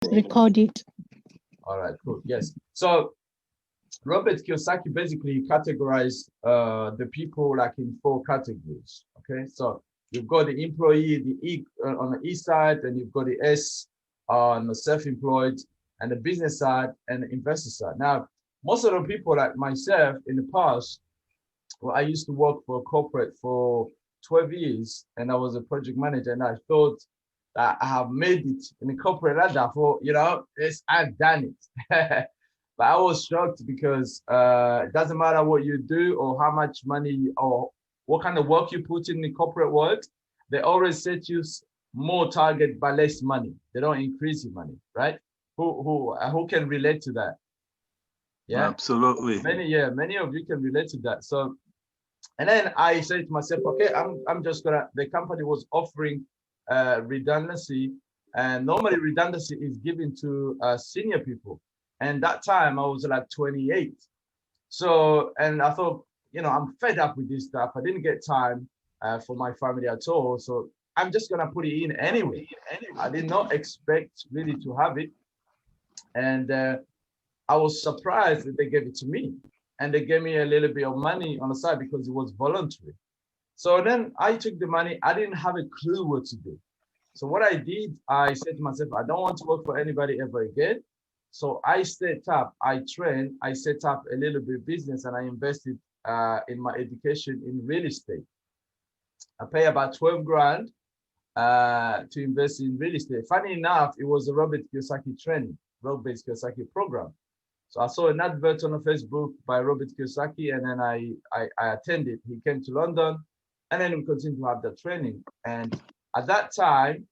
Record it. All right, cool. Yes. So Robert Kiyosaki basically categorized the people like in four categories. Okay, so you've got the employee, the E on the E side, and you've got the S on the self-employed, and the business side and the investor side. Now, most of the people like myself in the past, well, I used to work for a corporate for 12 years, and I was a project manager, and I thought that I have made it in the corporate ladder for, I've done it. But I was shocked because it doesn't matter what you do or how much money or what kind of work you put in the corporate world, they always set you more target but less money. They don't increase your money, right? Who can relate to that? Yeah, Absolutely. many of you can relate to that. So, and then I said to myself, okay, I'm just gonna. The company was offering redundancy, and normally redundancy is given to senior people. And that time I was like 28. So, and I thought, I'm fed up with this stuff. I didn't get time for my family at all. So I'm just gonna put it in anyway. I did not expect really to have it, and I was surprised that they gave it to me, and they gave me a little bit of money on the side because it was voluntary. So then I took the money. I didn't have a clue what to do. So what I did, I said to myself, I don't want to work for anybody ever again. So I set up a little bit business, and I invested in my education in real estate. I pay about 12 grand to invest in real estate. Funny enough, it was a Robert Kiyosaki program. So I saw an advert on Facebook by Robert Kiyosaki, and then I attended. He came to London, and then we continued to have the training. And at that time,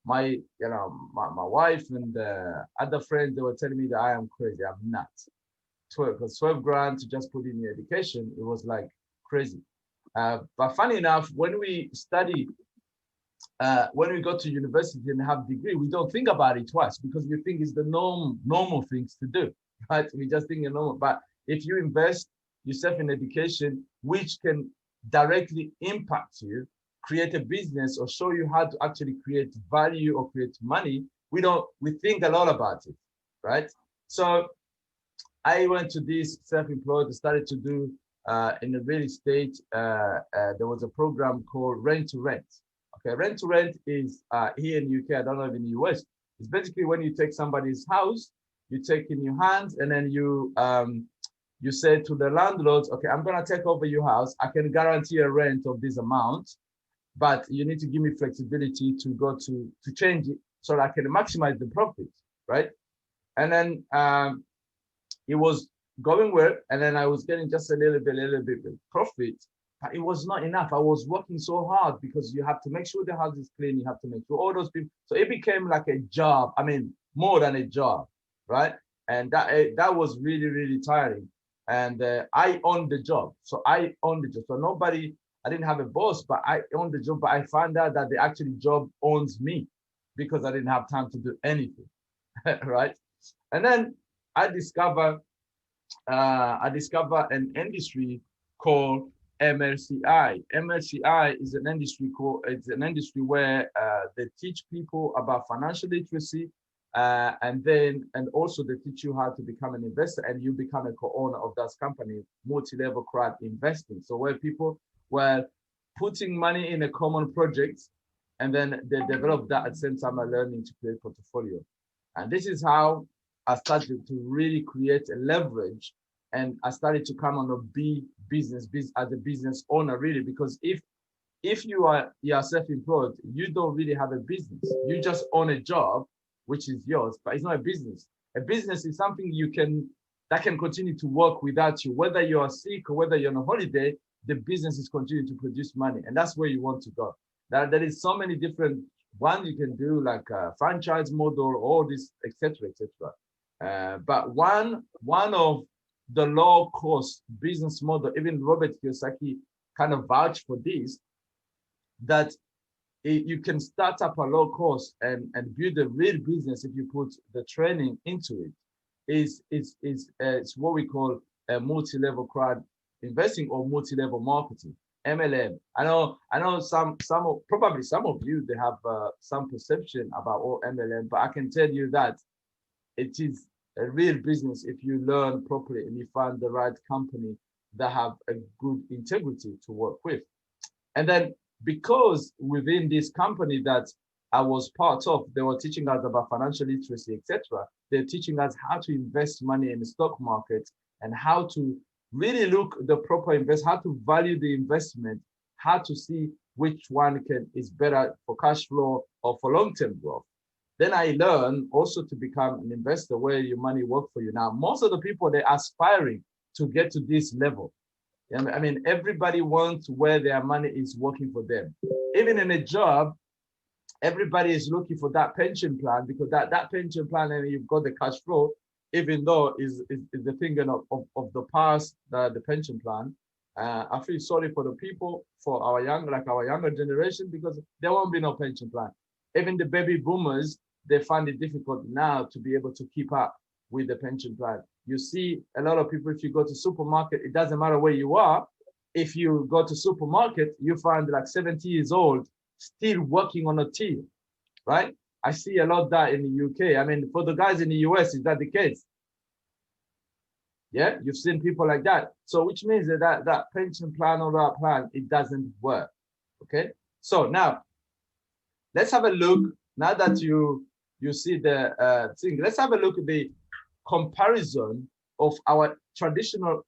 my wife and other friends, they were telling me that I am crazy. I'm nuts. 12 grand to just put in the education, it was like crazy. But funny enough, when we study, when we go to university and have degree, we don't think about it twice because we think it's the normal things to do, right? We just think normal. But if you invest yourself in education, which can directly impact you, create a business or show you how to actually create value or create money, we think a lot about it, right? So I went to this self-employed, started to do in the real estate. There was a program called rent to rent. Okay, rent to rent is here in UK, I don't know if in the US, it's basically when you take somebody's house, you take in your hands, and then you say to the landlord, okay, I'm gonna take over your house. I can guarantee a rent of this amount, but you need to give me flexibility to go to change it so that I can maximize the profit, right? And then it was going well, and then I was getting just a little bit of profit, but it was not enough. I was working so hard because you have to make sure the house is clean, you have to make sure all those people. So it became like a job. I mean, more than a job, right? And that was really, really tiring. And I owned the job. So I owned the job. So I didn't have a boss, but I owned the job. But I found out that the actual job owns me because I didn't have time to do anything, right? And then I discovered an industry called MLCI. MLCI is an industry where they teach people about financial literacy, and also they teach you how to become an investor, and you become a co-owner of that company, multi-level crowd investing. So where people were putting money in a common project, and then they develop that at the same time learning to create portfolio. And this is how I started to really create a leverage, and I started to come on a business as a business owner, really, because if you are self-employed, you don't really have a business. You just own a job, which is yours, but it's not a business. A business is something that can continue to work without you, whether you are sick or whether you're on a holiday. The business is continuing to produce money, and that's where you want to go. There is so many different ones you can do, like a franchise model, all this, etc., etc. But one of the low cost business model, even Robert Kiyosaki kind of vouched for this, that you can start up a low cost and build a real business if you put the training into it. It's what we call a multi-level crowd investing or multi-level marketing, MLM. I know probably some of you, they have some perception about all MLM, but I can tell you that it is a real business if you learn properly and you find the right company that have a good integrity to work with. And then because within this company that I was part of, they were teaching us about financial literacy, etc. They're teaching us how to invest money in the stock market and how to really look the proper invest, how to value the investment, how to see which one is better for cash flow or for long-term growth. Then I learned also to become an investor where your money works for you. Now, most of the people, they're aspiring to get to this level. I mean, everybody wants where their money is working for them. Even in a job, everybody is looking for that pension plan, because that pension plan, and you've got the cash flow, even though is the thing of the past, the pension plan. I feel sorry for the people, for our younger generation, because there won't be no pension plan. Even the baby boomers, they find it difficult now to be able to keep up with the pension plan. You see a lot of people, if you go to supermarket, it doesn't matter where you are. If you go to supermarket, you find like 70 years old, still working on a till, right? I see a lot of that in the UK. I mean, for the guys in the US, is that the case? Yeah, you've seen people like that. So which means that pension plan or that plan, it doesn't work, okay? So now, let's have a look, now that you see the thing, let's have a look at the comparison of our traditional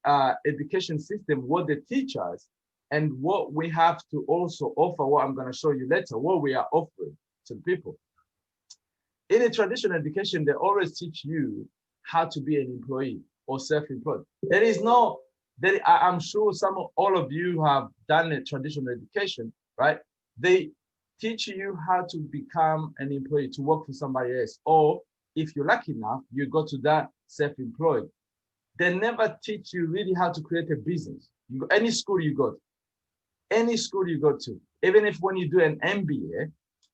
education system, what they teach us, and what we have to also offer, what I'm going to show you later, what we are offering to people. In a traditional education, they always teach you how to be an employee or self-employed. There is no, I'm sure all of you have done a traditional education, right? They teach you how to become an employee, to work for somebody else. Or if you're lucky enough, you go to that self-employed. They never teach you really how to create a business. Any school you go to, any school you go to, even if when you do an MBA,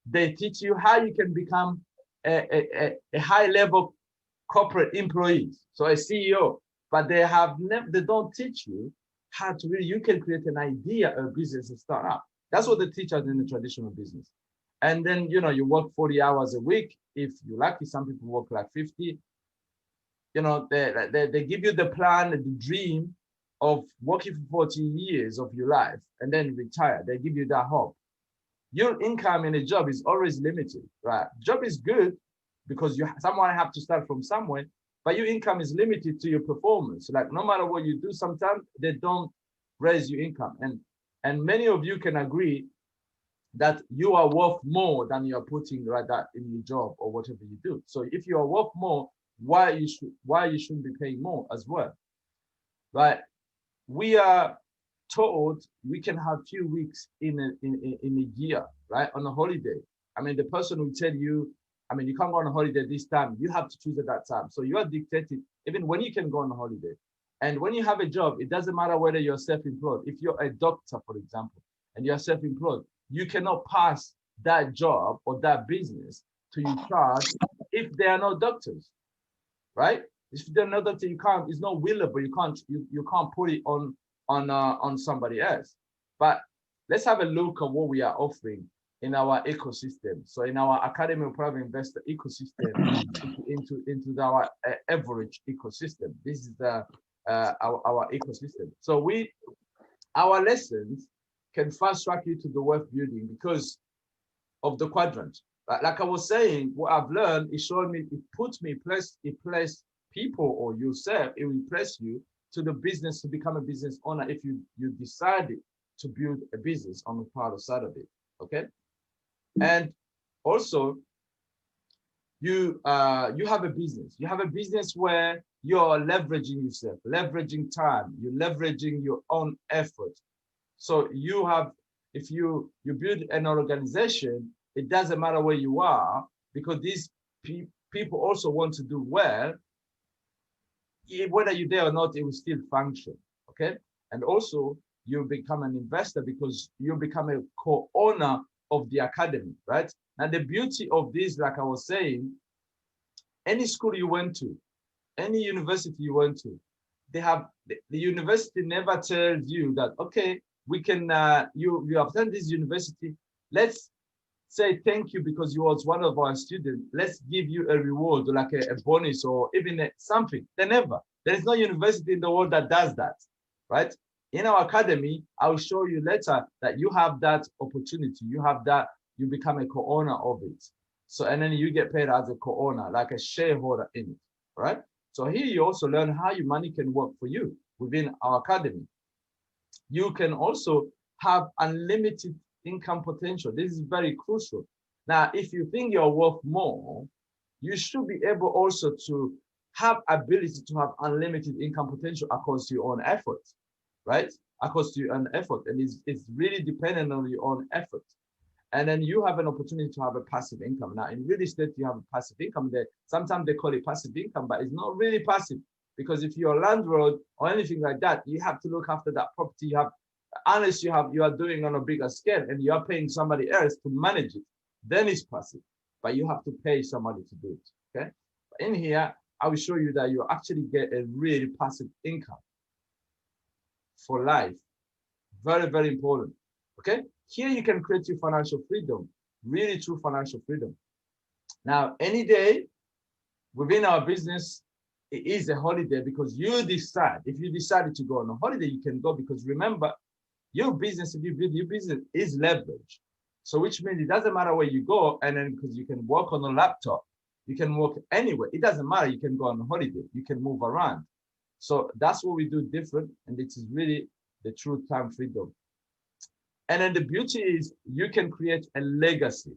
they teach you how you can become a high-level corporate employee, so a CEO, but they don't teach you how to really, you can create an idea of business and start up. That's what they teach us in the traditional business. And then, you work 40 hours a week. If you're lucky, some people work like 50. They give you the plan, the dream of working for 40 years of your life and then retire. They give you that hope. Your income in a job is always limited, right? Job is good because someone have to start from somewhere, but your income is limited to your performance. Like no matter what you do, sometimes they don't raise your income. And many of you can agree that you are worth more than you are putting right that in your job or whatever you do. So if you are worth more, why you shouldn't be paying more as well, right? We are told we can have few weeks in a year, right, on a holiday. I mean, the person will tell you, I mean, you can't go on a holiday this time. You have to choose at that time. So you are dictated even when you can go on a holiday. And when you have a job, it doesn't matter whether you're self-employed. If you're a doctor, for example, and you're self-employed, you cannot pass that job or that business to your charge if there are no doctors, right? If there are no doctors, you can't. It's not willable. You can't put it on somebody else. But let's have a look at what we are offering in our ecosystem. So in our Academy of Private Investor ecosystem, into our average ecosystem. This is our ecosystem. So our lessons can fast track you to the wealth building because of the quadrant. Like I was saying, what I've learned is showing me, it places people or yourself, it will place you to the business to become a business owner if you decided to build a business on the part side of it. Okay. And also you have a business. You have a business where you're leveraging yourself, leveraging time, you're leveraging your own effort. So if you build an organization, it doesn't matter where you are, because these people also want to do well. Whether you're there or not, it will still function, okay? And also, you become an investor because you become a co-owner of the academy, right? Now, the beauty of this, like I was saying, any school you went to, any university you went to, they have, the university never tells you that, okay, we can, you have done this university, let's say thank you because you was one of our students. Let's give you a reward, like a bonus or even something. They never. There is no university in the world that does that, right? In our academy, I will show you later that you have that opportunity. You have that, you become a co-owner of it. So, and then you get paid as a co-owner, like a shareholder in it, right? So here you also learn how your money can work for you within our academy. You can also have unlimited income potential. This is very crucial. Now, if you think you're worth more, you should be able also to have ability to have unlimited income potential across your own effort, right? Across your own effort. And it's really dependent on your own effort. And then you have an opportunity to have a passive income. Now, in real estate, you have a passive income there. Sometimes they call it passive income, but it's not really passive, because if you're a landlord or anything like that, you have to look after that property. You have, unless you are doing on a bigger scale and you are paying somebody else to manage it, then it's passive. But you have to pay somebody to do it. Okay. But in here, I will show you that you actually get a really passive income for life. Very, very important. Okay. Here you can create your financial freedom, really true financial freedom. Now, any day within our business, it is a holiday because you decide. If you decided to go on a holiday, you can go, because remember, your business, if you build your business, is leverage. So which means it doesn't matter where you go, and then because you can work on a laptop, you can work anywhere. It doesn't matter. You can go on a holiday. You can move around. So that's what we do different, and it is really the true time freedom. And then the beauty is you can create a legacy.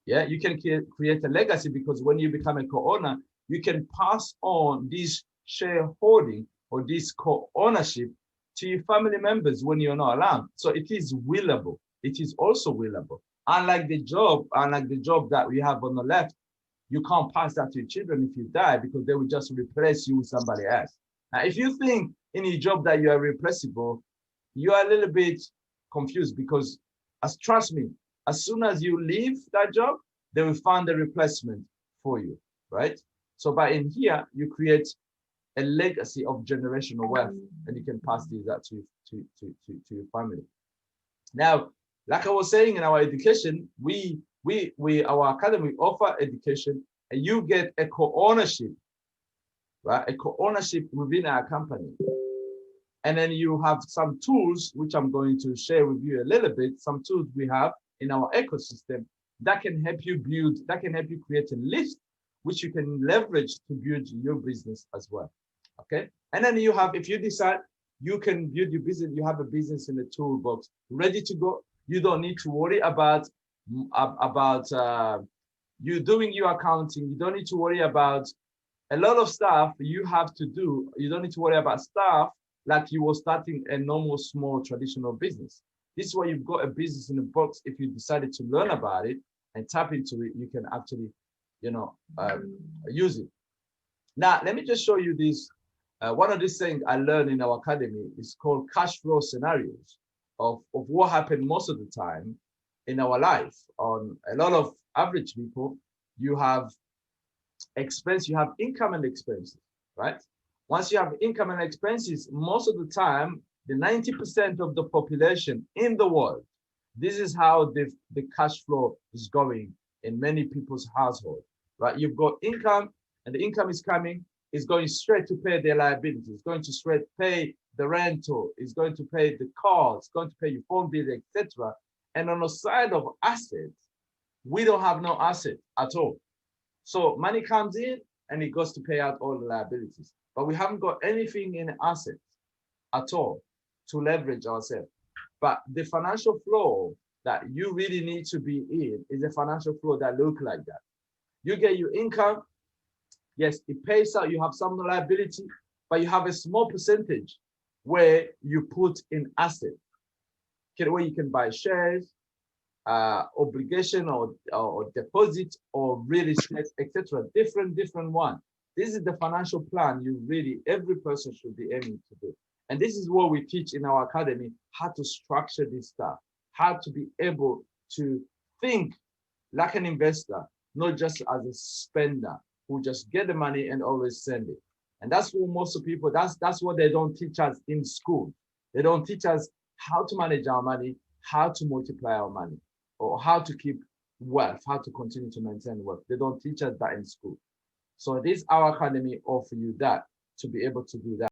Yeah, you can create a legacy, because when you become a co-owner, you can pass on this shareholding or this co-ownership to your family members when you're not around. So it is willable. It is also willable. Unlike the job that we have on the left, you can't pass that to your children if you die, because they will just replace you with somebody else. Now, if you think in your job that you are replaceable, you are a little bit confused, because trust me, as soon as you leave that job, they will find a replacement for you, right? So by in here, you create a legacy of generational wealth, and you can pass these out to your family. Now, like I was saying, in our education, our academy offer education, and you get a co-ownership, right? A co-ownership within our company. And then you have some tools, which I'm going to share with you a little bit, some tools we have in our ecosystem that can help you build, that can help you create a list, which you can leverage to build your business as well. Okay. And then you have, if you decide you can build your business, you have a business in the toolbox ready to go. You don't need to worry about you doing your accounting. You don't need to worry about a lot of stuff you have to do. You don't need to worry about stuff like you were starting a normal, small, traditional business. This is why you've got a business in the box. If you decided to learn about it and tap into it, you can actually, use it. Now, let me just show you this. One of these things I learned in our academy is called cash flow scenarios of what happened most of the time in our life. On a lot of average people, you have expense, you have income and expenses, right? Once you have income and expenses, most of the time, the 90% of the population in the world, this is how the cash flow is going in many people's household, right? You've got income, and the income is coming, it's going straight to pay their liabilities, it's going to straight pay the rental, it's going to pay the car, it's going to pay your phone bill, etc. And on the side of assets, we don't have no asset at all. So money comes in and it goes to pay out all the liabilities, but we haven't got anything in assets at all to leverage ourselves. But the financial flow that you really need to be in is a financial flow that look like that. You get your income, yes, it pays out, you have some liability, but you have a small percentage where you put in assets, where you can buy shares, obligation or deposit or real estate, etc. Different one. This is the financial plan you really, every person should be aiming to do. And this is what we teach in our academy, how to structure this stuff, how to be able to think like an investor, not just as a spender who just get the money and always send it. And that's what most of people, that's what they don't teach us in school. They don't teach us how to manage our money, how to multiply our money, or how to keep wealth, how to continue to maintain wealth. They don't teach us that in school. So this our academy offer you that to be able to do that.